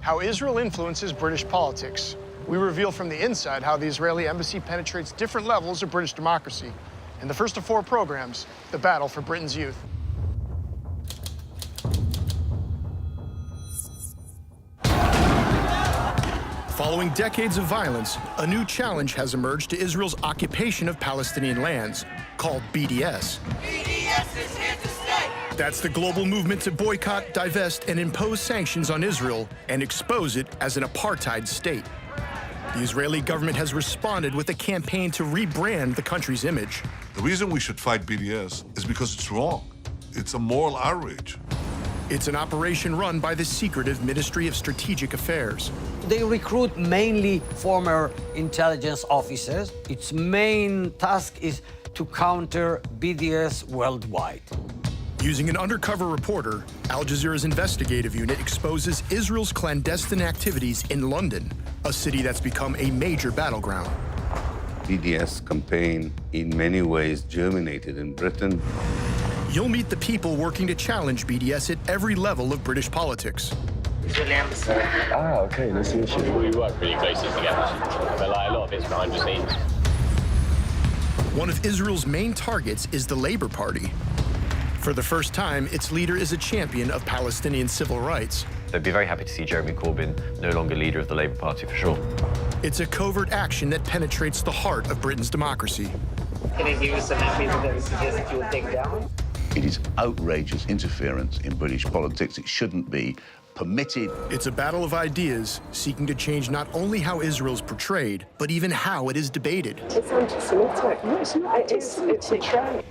how Israel influences British politics. We reveal from the inside how the Israeli embassy penetrates different levels of British democracy. In the first of 4 programs, the battle for Britain's youth. Following decades of violence, a new challenge has emerged to Israel's occupation of Palestinian lands, called BDS. BDS is here to stay. That's the global movement to boycott, divest, and impose sanctions on Israel and expose it as an apartheid state. The Israeli government has responded with a campaign to rebrand the country's image. The reason we should fight BDS is because it's wrong. It's a moral outrage. It's an operation run by the secretive Ministry of Strategic Affairs. They recruit mainly former intelligence officers. Its main task is to counter BDS worldwide. Using an undercover reporter, Al Jazeera's investigative unit exposes Israel's clandestine activities in London, a city that's become a major battleground. BDS campaign in many ways germinated in Britain. You'll meet the people working to challenge BDS at every level of British politics. Ah, okay, nice to meet you. We work really closely together, but like a lot of it's behind the scenes. One of Israel's main targets is the Labour Party. For the first time, its leader is a champion of Palestinian civil rights. I'd be very happy to see Jeremy Corbyn no longer leader of the Labour Party, for sure. It's a covert action that penetrates the heart of Britain's democracy. Can I give you some MPs that we suggest you would take down? It is outrageous interference in British politics. It shouldn't be permitted. It's a battle of ideas seeking to change not only how Israel's portrayed, but even how it is debated. It's anti-Semitic. No, it's not. It's a trend.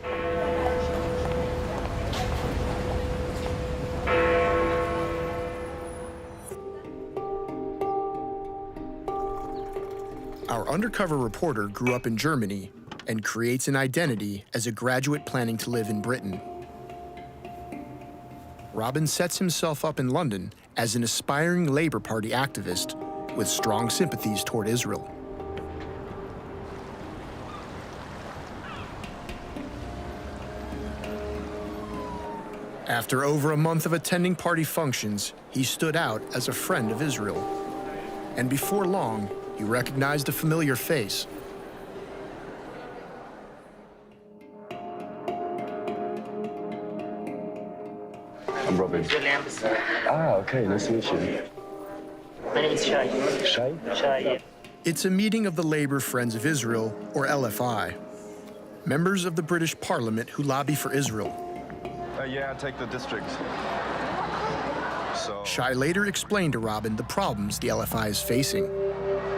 Our undercover reporter grew up in Germany and creates an identity as a graduate planning to live in Britain. Robin sets himself up in London as an aspiring Labour Party activist with strong sympathies toward Israel. After over a month of attending party functions, he stood out as a friend of Israel. And before long, he recognized a familiar face. I'm Robin. Ah, okay, nice to meet you. My name is Shai. Shai? Shai, yeah. It's a meeting of the Labour Friends of Israel, or LFI, members of the British Parliament who lobby for Israel. Yeah, take the district. Shai later explained to Robin the problems the LFI is facing.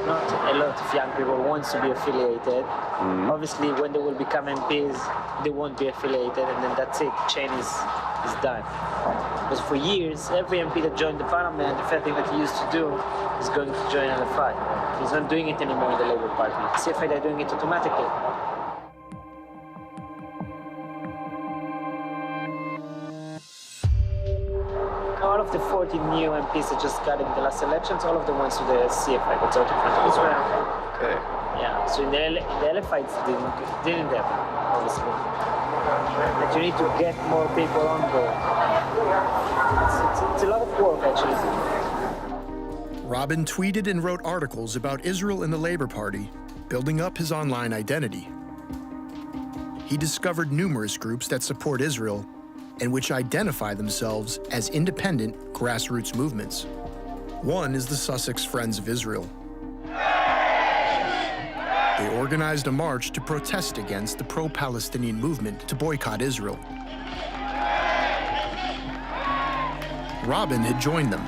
Not a lot of young people want to be affiliated. Obviously, when they will become MPs, they won't be affiliated, and then that's it. Chain is done. Because for years, every MP that joined the parliament, the first thing that he used to do is going to join LFI. He's not doing it anymore in the Labour Party. CFI, they're doing it automatically. All of the 40 new MPs that just got in the last elections, all of them went to the CFI, Conservative Front of Israel. Okay. Yeah, so in the LFI didn't happen, obviously. But you need to get more people on board. It's a lot of work, actually. Robin tweeted and wrote articles about Israel and the Labour Party, building up his online identity. He discovered numerous groups that support Israel and which identify themselves as independent grassroots movements. One is the Sussex Friends of Israel. They organized a march to protest against the pro-Palestinian movement to boycott Israel. Robin had joined them.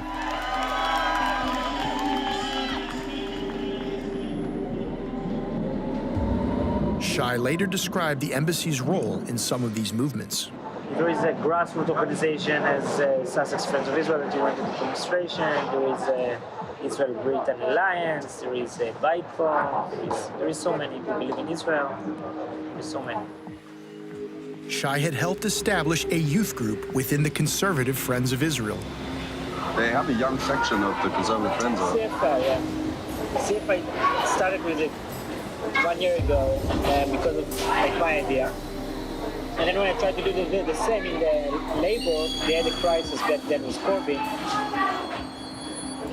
Shai later described the embassy's role in some of these movements. There is a grassroots organization as Sussex Friends of Israel that went into demonstration. There is a Israel-Britain Alliance. There is a BIPO. There is so many who believe in Israel. There's so many. Shai had helped establish a youth group within the Conservative Friends of Israel. They have a young section of the Conservative Friends. CFI, yeah. CFI started with it 1 year ago because of my idea. And then when I tried to do the same in the Labour, they had a crisis back then with Corbyn.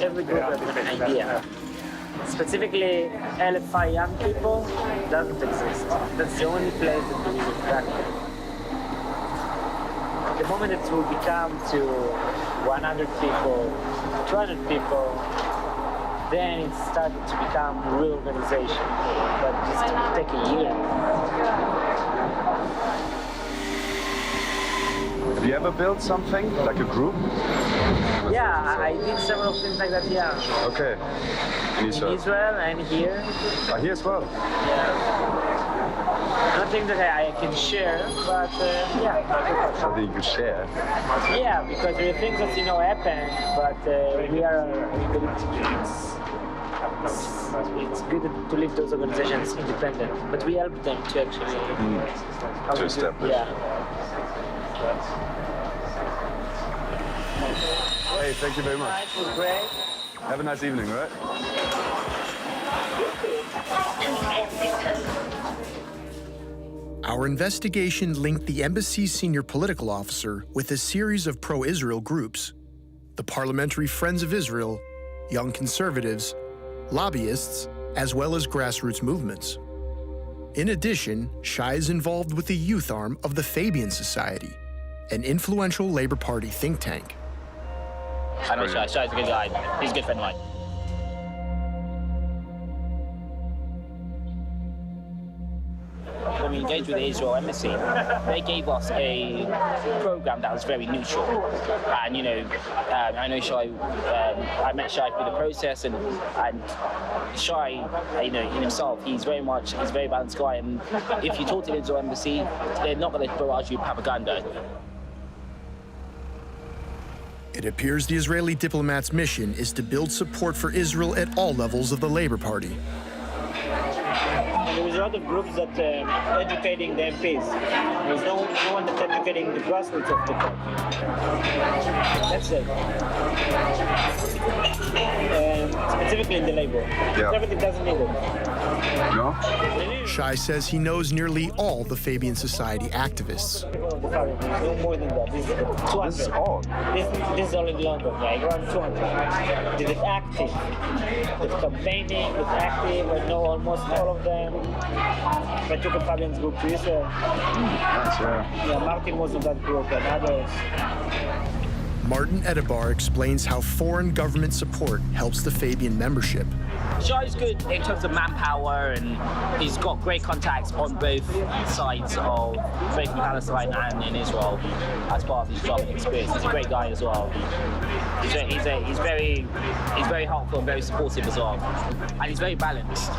every group has an idea. Specifically, LFI young people doesn't exist. That's the only place that there is a practice. The moment it will become to 100 people, 200 people, then it started to become a real organization. But just to take a year. Have you ever built something, like a group? Yeah, I did several things like that, yeah. Okay. In Israel and here. Here as well? Yeah. Nothing that I can share, but yeah. Something you could share? Yeah, because there are things that, happen, but it's good to leave those organizations independent, but we help them to actually... To establish. Yeah. Hey, thank you very much. It was great. Have a nice evening, right? Our investigation linked the embassy's senior political officer with a series of pro-Israel groups: the Parliamentary Friends of Israel, Young Conservatives, lobbyists, as well as grassroots movements. In addition, Shai is involved with the youth arm of the Fabian Society, an influential Labour Party think tank. I know Shai. Shai's a good guy. He's a good friend of mine. When we engaged with the Israel embassy, they gave us a program that was very neutral. And I know Shai. I met Shai through the process, and Shai, in himself, he's a very balanced guy. And if you talk to the Israel embassy, they're not going to barrage you with propaganda. It appears the Israeli diplomat's mission is to build support for Israel at all levels of the Labour Party. And there was a lot of groups that educating the MPs. There's no one that's educating the grassroots of the party. That's it. Specifically in the Labour. Yeah. Everything doesn't need it. No? Shai says he knows nearly all the Fabian Society activists. No more than that. This is 200. This is all? This is all in London, like around 200. This is active. It's campaigning, it's active. I know almost all of them. I took a Fabian's group to Israel. Nice, Yeah, Martin was in that group and others. Martin Edebar explains how foreign government support helps the Fabian membership. Shai's good in terms of manpower, and he's got great contacts on both sides of both in Palestine and in Israel as part of his job and experience. He's a great guy as well. He's very helpful and very supportive as well, and he's very balanced.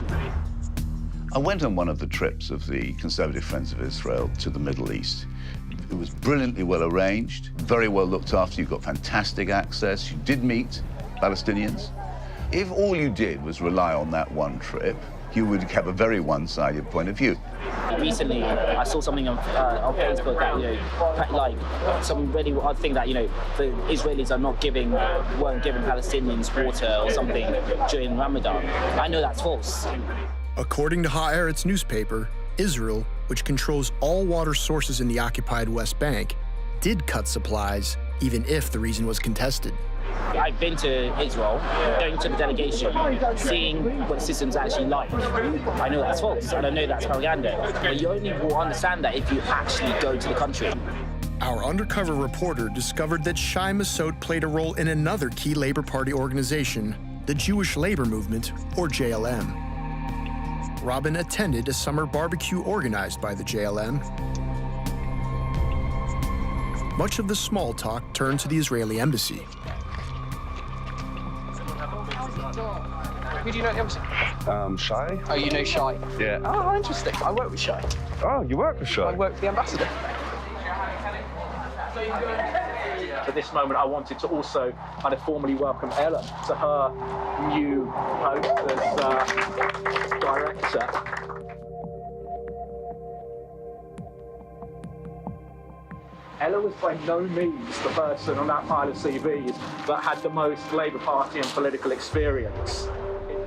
I went on one of the trips of the Conservative Friends of Israel to the Middle East. It was brilliantly well arranged, very well looked after. You got fantastic access. You did meet Palestinians. If all you did was rely on that one trip, you would have a very one-sided point of view. Recently, I saw something on Facebook that, like some really odd thing that, the Israelis weren't giving Palestinians water or something during Ramadan. I know that's false. According to Haaretz newspaper, Israel, which controls all water sources in the occupied West Bank, did cut supplies, even if the reason was contested. I've been to Israel, going to the delegation, seeing what the system's actually like. I know that's false, and I know that's propaganda. But you only will understand that if you actually go to the country. Our undercover reporter discovered that Shai Massoud played a role in another key Labour Party organization, the Jewish Labour Movement, or JLM. Robin attended a summer barbecue organized by the JLM. Much of the small talk turned to the Israeli embassy. Who do you know at the embassy? Shai? Oh, you know Shai? Yeah. Oh, interesting. I work with Shai. Oh, you work with Shai? I work for the ambassador. At this moment, I wanted to also kind of formally welcome Ella to her new post as director. Ella was by no means the person on that pile of CVs that had the most Labour Party and political experience.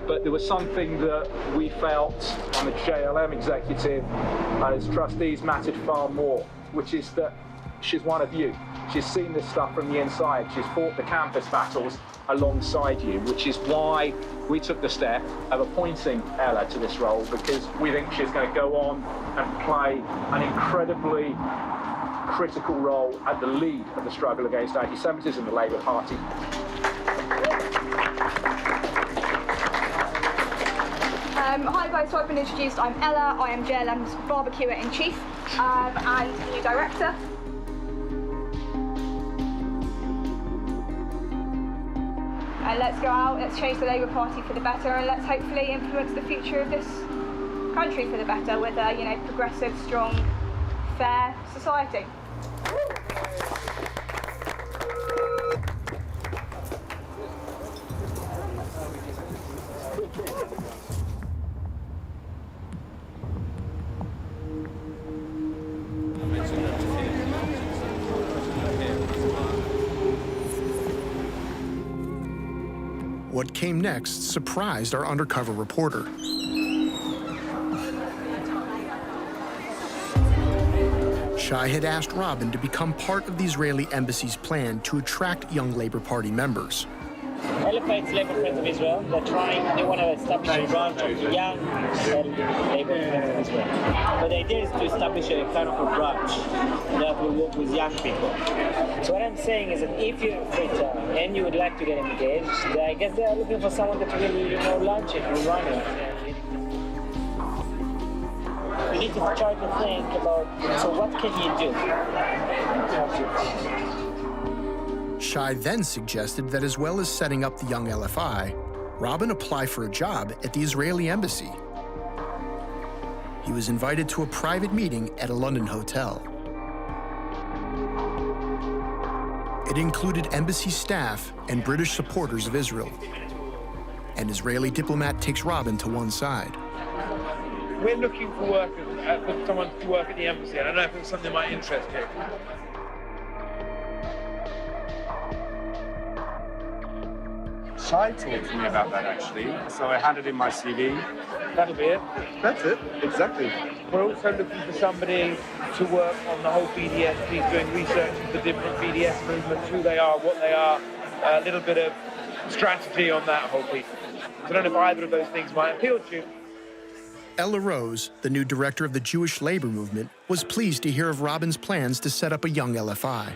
But there was something that we felt on the JLM executive and as trustees mattered far more, which is that she's one of you. She's seen this stuff from the inside. She's fought the campus battles alongside you, which is why we took the step of appointing Ella to this role, because we think she's going to go on and play an incredibly critical role at the lead of the struggle against anti-Semitism in the Labour Party. Hi guys, so I've been introduced. I'm Ella, I am JLM's barbecuer-in-chief and new director. And let's go out, let's change the Labour Party for the better, and let's hopefully influence the future of this country for the better with a, progressive, strong, fair society. What came next surprised our undercover reporter. Shai had asked Robin to become part of the Israeli embassy's plan to attract young Labour Party members. Elephant's Labour Friends of Israel. They want to establish a branch of young Labour Friends of Israel. But the idea is to establish a kind of a branch that will work with young people. So what I'm saying is that if you're a fitter and you would like to get engaged, I guess they're looking for someone that will launch it, will run it. We need to try to think about, so what can you do? Shai then suggested that as well as setting up the Young LFI, Robin apply for a job at the Israeli embassy. He was invited to a private meeting at a London hotel. It included embassy staff and British supporters of Israel. An Israeli diplomat takes Robin to one side. We're looking for workers, for someone to work at the embassy. I don't know if it's something that might interest you. Shai talked to me about that actually, so I handed in my CV. That'll be it. That's it, exactly. We're also looking for somebody to work on the whole BDS piece, doing research into the different BDS movements, who they are, what they are, a little bit of strategy on that whole piece. So I don't know if either of those things might appeal to you. Ella Rose, the new director of the Jewish labor movement, was pleased to hear of Robin's plans to set up a Young LFI.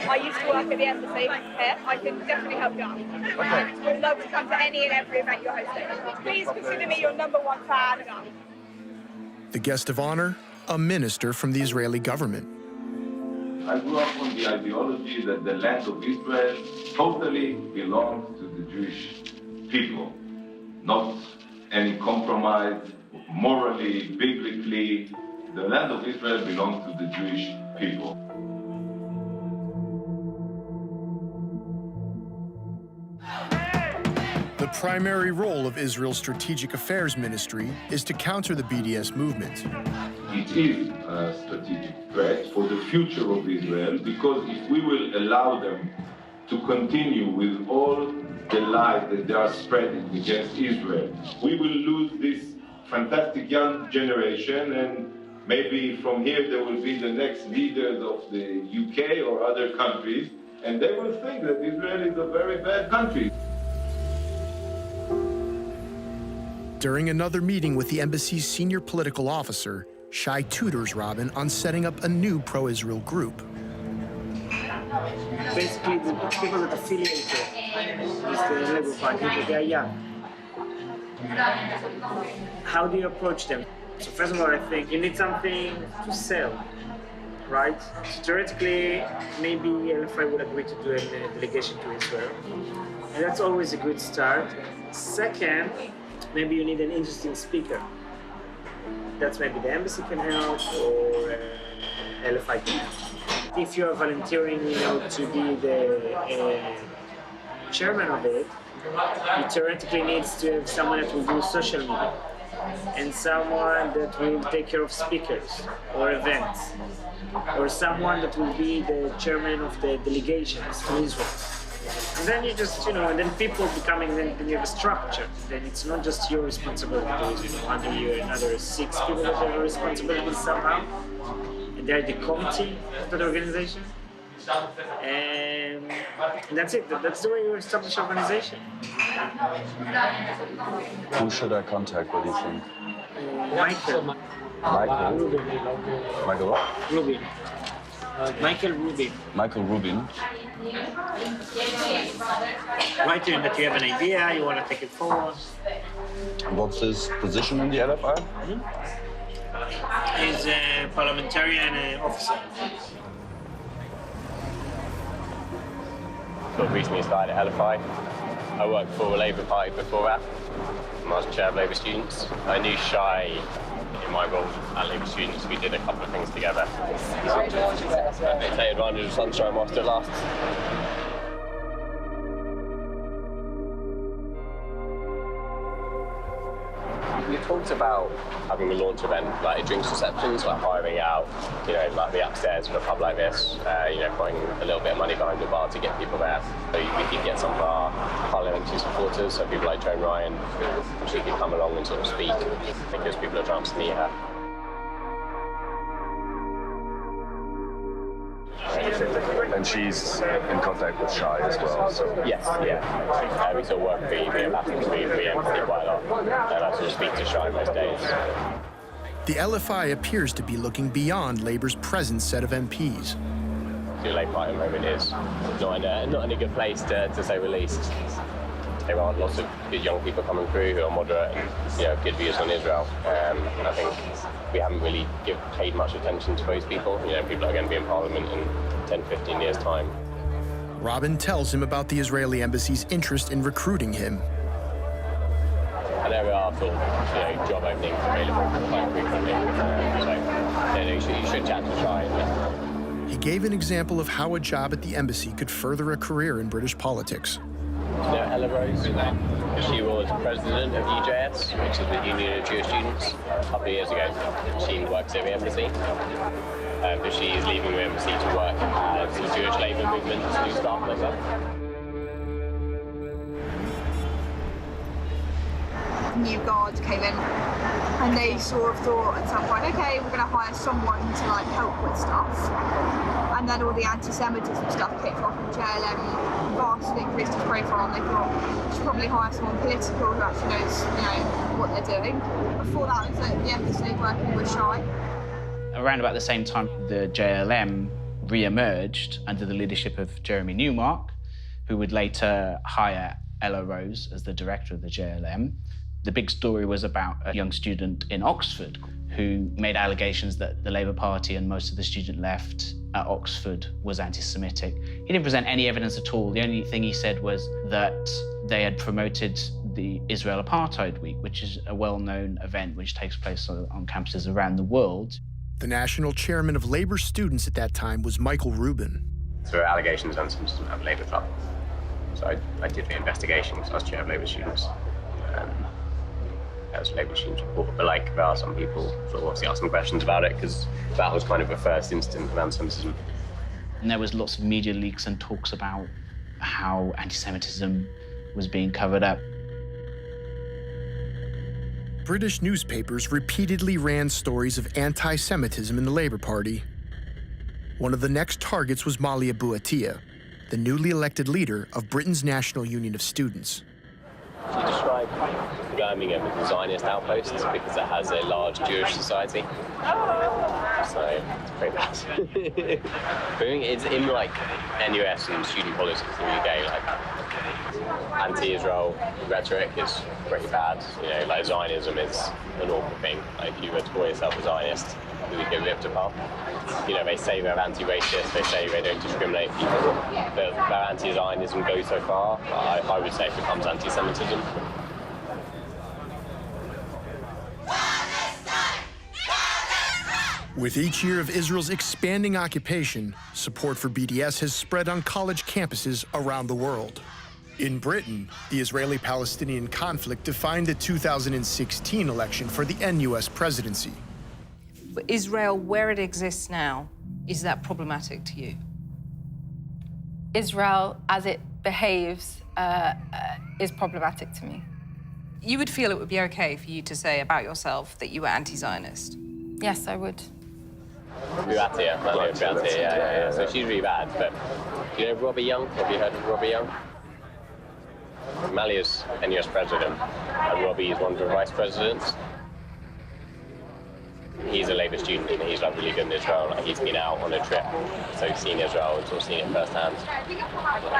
I used to work at the embassy here. I can definitely help you out. And would love to come to any and every event you're hosting. Please consider me your #1 fan. The guest of honor, a minister from the Israeli government. I grew up on the ideology that the land of Israel totally belongs to the Jewish people. Not any compromise, morally, biblically. The land of Israel belongs to the Jewish people. The primary role of Israel's Strategic Affairs Ministry is to counter the BDS movement. It is a strategic threat for the future of Israel, because if we will allow them to continue with all the lies that they are spreading against Israel, we will lose this fantastic young generation, and maybe from here there will be the next leaders of the UK or other countries, and they will think that Israel is a very bad country. During another meeting with the embassy's senior political officer, Shai tutors Robin on setting up a new pro-Israel group. Basically, the people that affiliate with the Labour Party, they are young. How do you approach them? So first of all, I think you need something to sell, right? So theoretically, maybe LFI would agree to do a delegation to Israel. And that's always a good start. Second, maybe you need an interesting speaker. That's maybe the embassy can help, or LFI can help. If you're volunteering, to be the chairman of it, you theoretically need to have someone that will do social media, and someone that will take care of speakers or events, or someone that will be the chairman of the delegations to Israel. And then you just, and then people becoming, then you have a structure. Then it's not just your responsibility, under you another 6 people that have a responsibility somehow. And they're the committee of the organization. And that's it. That's the way you establish organization. Who should I contact, what do you think? Michael. Michael? Michael what? Rubin. Michael Rubin. Michael Rubin. Write to him that you have an idea, you want to take it forward. What's his position in the LFI? He's a parliamentarian officer. Recently started at LFI. I worked for the Labour Party before that. I was chair of Labour Students. I knew Shai in my role at Labour Students. We did a couple of things together. They take advantage of sunshine whilst it lasts. We talked about having a launch event, like drinks receptions, like hiring out, like the upstairs for a pub like this, putting a little bit of money behind the bar to get people there. So we could get some of our parliamentary supporters, so people like Joan Ryan, she could come along and sort of speak, because people are trying to meet her. And she's in contact with Shai as well, so... Yes, yeah. We still work for the embassy quite a lot. And I sort of speak to Shai most days. The LFI appears to be looking beyond Labour's present set of MPs. The Labour Party at the moment is not in a good place, to say the least. There are lots of good young people coming through who are moderate and have good views on Israel. And I think we haven't really paid much attention to those people. People are going to be in Parliament in 10, 15 years' time. Robin tells him about the Israeli embassy's interest in recruiting him. And there are sort of, job openings available quite frequently. So you should chat to Shai. He gave an example of how a job at the embassy could further a career in British politics. Ella Rose, she was president of UJS, which is the Union of Jewish Students, a couple of years ago. She works at the embassy, but she is leaving the embassy to work as the Jewish Labour movement new staff member. New guards came in and they sort of thought at some point, okay, we're going to hire someone to like help with stuff. And then all the anti-Semitism stuff kicked off and JLM vastly increased its profile and they thought we should probably hire someone political who actually knows, what they're doing. Before that was at the embassy working with Shai. Around about the same time, the JLM re-emerged under the leadership of Jeremy Newmark, who would later hire Ella Rose as the director of the JLM. The big story was about a young student in Oxford who made allegations that the Labour Party and most of the student left at Oxford was anti-Semitic. He didn't present any evidence at all. The only thing he said was that they had promoted the Israel Apartheid Week, which is a well-known event which takes place on campuses around the world. The national chairman of Labour students at that time was Michael Rubin. So there were allegations of anti-Semitism at the Labour Club. So I did the investigation because I was chair of Labour students. That was Labour students report. But there are some people sort of obviously asking questions about it because that was kind of the first instance of anti-Semitism. And there was lots of media leaks and talks about how anti-Semitism was being covered up. British newspapers repeatedly ran stories of anti-Semitism in the Labour Party. One of the next targets was Malia Bouattia, the newly elected leader of Britain's National Union of Students. She described Birmingham as a Zionist outpost because it has a large Jewish society. So it's pretty bad. It's in NUS and student politics in the UK, anti-Israel rhetoric is pretty bad. Zionism is an awful thing. If you were to call yourself a Zionist, you would get ripped apart. They say they're anti-racist, they say they don't discriminate people, but their anti-Zionism goes so far, I would say it becomes anti-Semitism. With each year of Israel's expanding occupation, support for BDS has spread on college campuses around the world. In Britain, the Israeli-Palestinian conflict defined the 2016 election for the NUS presidency. Israel, where it exists now, is that problematic to you? Israel, as it behaves, is problematic to me. You would feel it would be okay for you to say about yourself that you were anti-Zionist? Yes, I would. Malia Buatia, yeah. So she's really bad. But you know Robbie Young? Have you heard of Robbie Young? Malia's NUS president, and Robbie is one of the vice presidents. He's a Labour student, and he's like really good in Israel. Like, he's been out on a trip, so he's seen Israel and sort of seen it firsthand.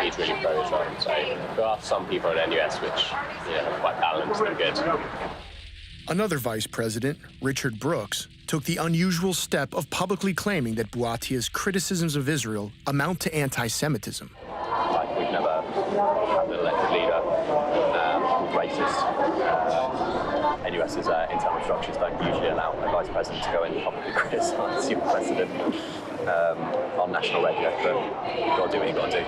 He's really pro-Israel. So there are some people in NUS which are quite balanced and good. Another vice president, Richard Brooks, took the unusual step of publicly claiming that Buatia's criticisms of Israel amount to anti-Semitism. Like, we've never had an elected leader racist. NUS's internal structures don't usually allow a vice president to go in and publicly criticise your president on national radio, but you've got to do what you've got to do.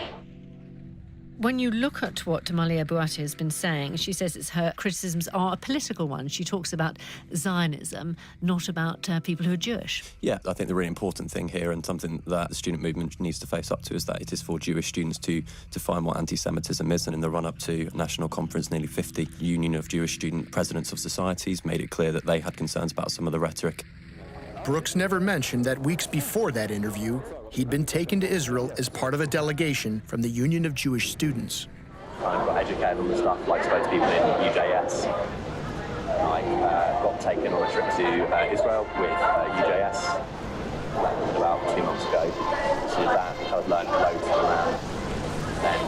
When you look at what Malia Buatia has been saying, she says her criticisms are a political one. She talks about Zionism, not about people who are Jewish. Yeah, I think the really important thing here, and something that the student movement needs to face up to, is that it is for Jewish students to define what anti-Semitism is. And in the run-up to National Conference, nearly 50 Union of Jewish Student Presidents of Societies made it clear that they had concerns about some of the rhetoric. Brooks never mentioned that weeks before that interview, he'd been taken to Israel as part of a delegation from the Union of Jewish Students. I got educated on the stuff, like spoke to people in UJS. I got taken on a trip to Israel with UJS about 2 months ago. So that I learned loads around. Then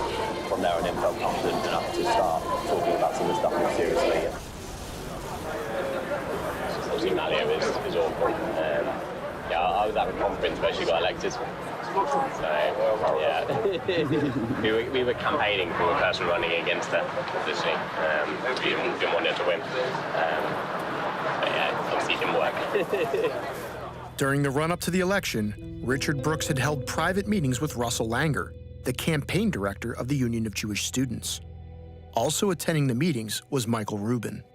from there on in felt confident enough to start talking about some of the stuff more seriously. Obviously Malia is awful. I was at a conference where she got elected. So, yeah. we were campaigning for a person running against her, obviously. We didn't want her to win. But yeah, obviously it didn't work. During the run-up to the election, Richard Brooks had held private meetings with Russell Langer, the campaign director of the Union of Jewish Students. Also attending the meetings was Michael Rubin.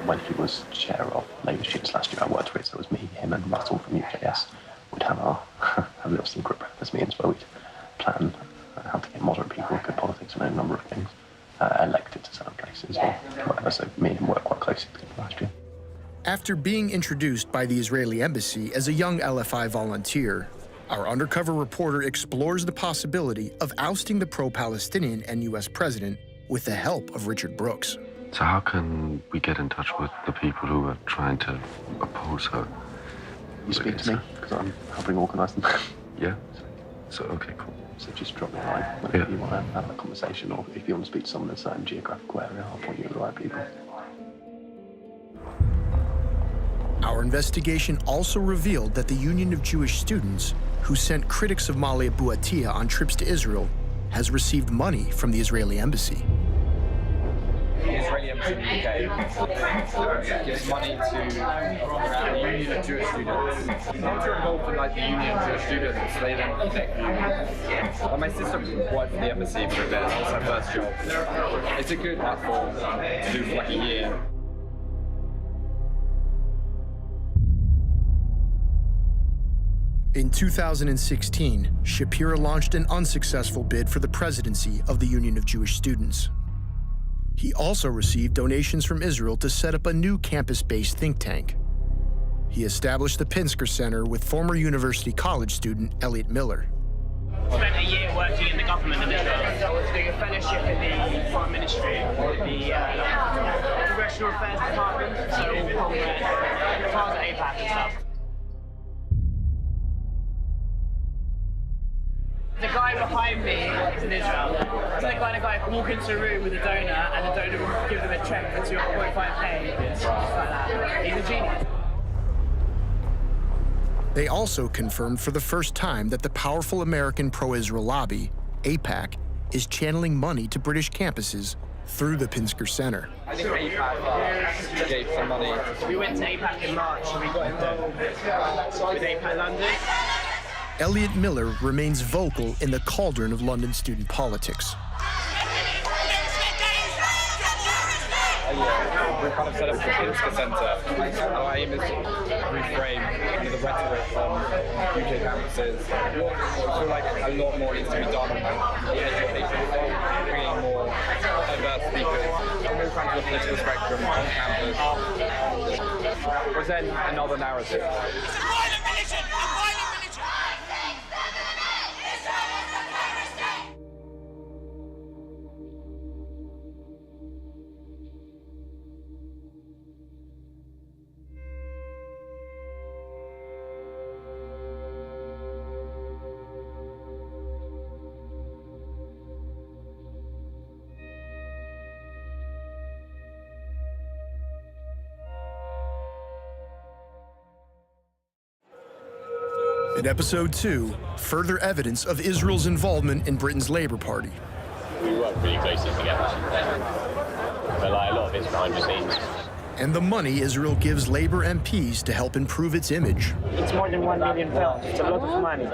When he was chair of Labour Students last year, I worked with, so it was me, him and Russell from UJS. We'd have our little secret breakfast meetings where we'd plan how to get moderate people, good politics and a number of things, elected to certain places or whatever, so me and him worked quite closely together last year. After being introduced by the Israeli embassy as a young LFI volunteer, our undercover reporter explores the possibility of ousting the pro-Palestinian NUS president with the help of Richard Brooks. So how can we get in touch with the people who are trying to oppose her? You speak to me, because I'm helping organise them. Yeah? So, okay, cool. So just drop me a line whenever you want to have a conversation, or if you want to speak to someone in a certain geographical area, I'll point you to the right people. Our investigation also revealed that the Union of Jewish Students, who sent critics of Malia Buatia on trips to Israel, has received money from the Israeli embassy. The Israeli embassy in the UK gives money to the Union of Jewish Students. Once you're involved in like the Union of Jewish Students, they then connect you. My sister worked for the embassy for a bit, that was her first job. It's a good platform to do for like a year. In 2016, Shapira launched an unsuccessful bid for the presidency of the Union of Jewish Students. He also received donations from Israel to set up a new campus-based think tank. He established the Pinsker Center with former University College student Elliot Miller. I spent a year working in the government in Israel. I was doing a fellowship in the Foreign Ministry, the Congressional Affairs Department, so all Congress, as far as APAC and stuff. The guy behind me is in Israel. So the kind of guy can walk into a room with a donor and the donor will give them a check for 2.5k. Just like that. He's a genius. They also confirmed for the first time that the powerful American pro-Israel lobby, AIPAC, is channeling money to British campuses through the Pinsker Center. I think AIPAC gave some money. We went to AIPAC in March and we got involved with AIPAC London. Elliot Miller remains vocal in the cauldron of London student politics. We kind of set up the Pinsker Centre. Our aim is to reframe the rhetoric on UK campuses. I feel like a lot more needs to be done on the education front, bringing more diverse speakers, move around to the political spectrum on campus, present another narrative. In episode 2, further evidence of Israel's involvement in Britain's Labour Party. We work really closely together. But like, a lot of it's behind the scenes. And the money Israel gives Labour MPs to help improve its image. It's more than £1 million. It's a lot of money.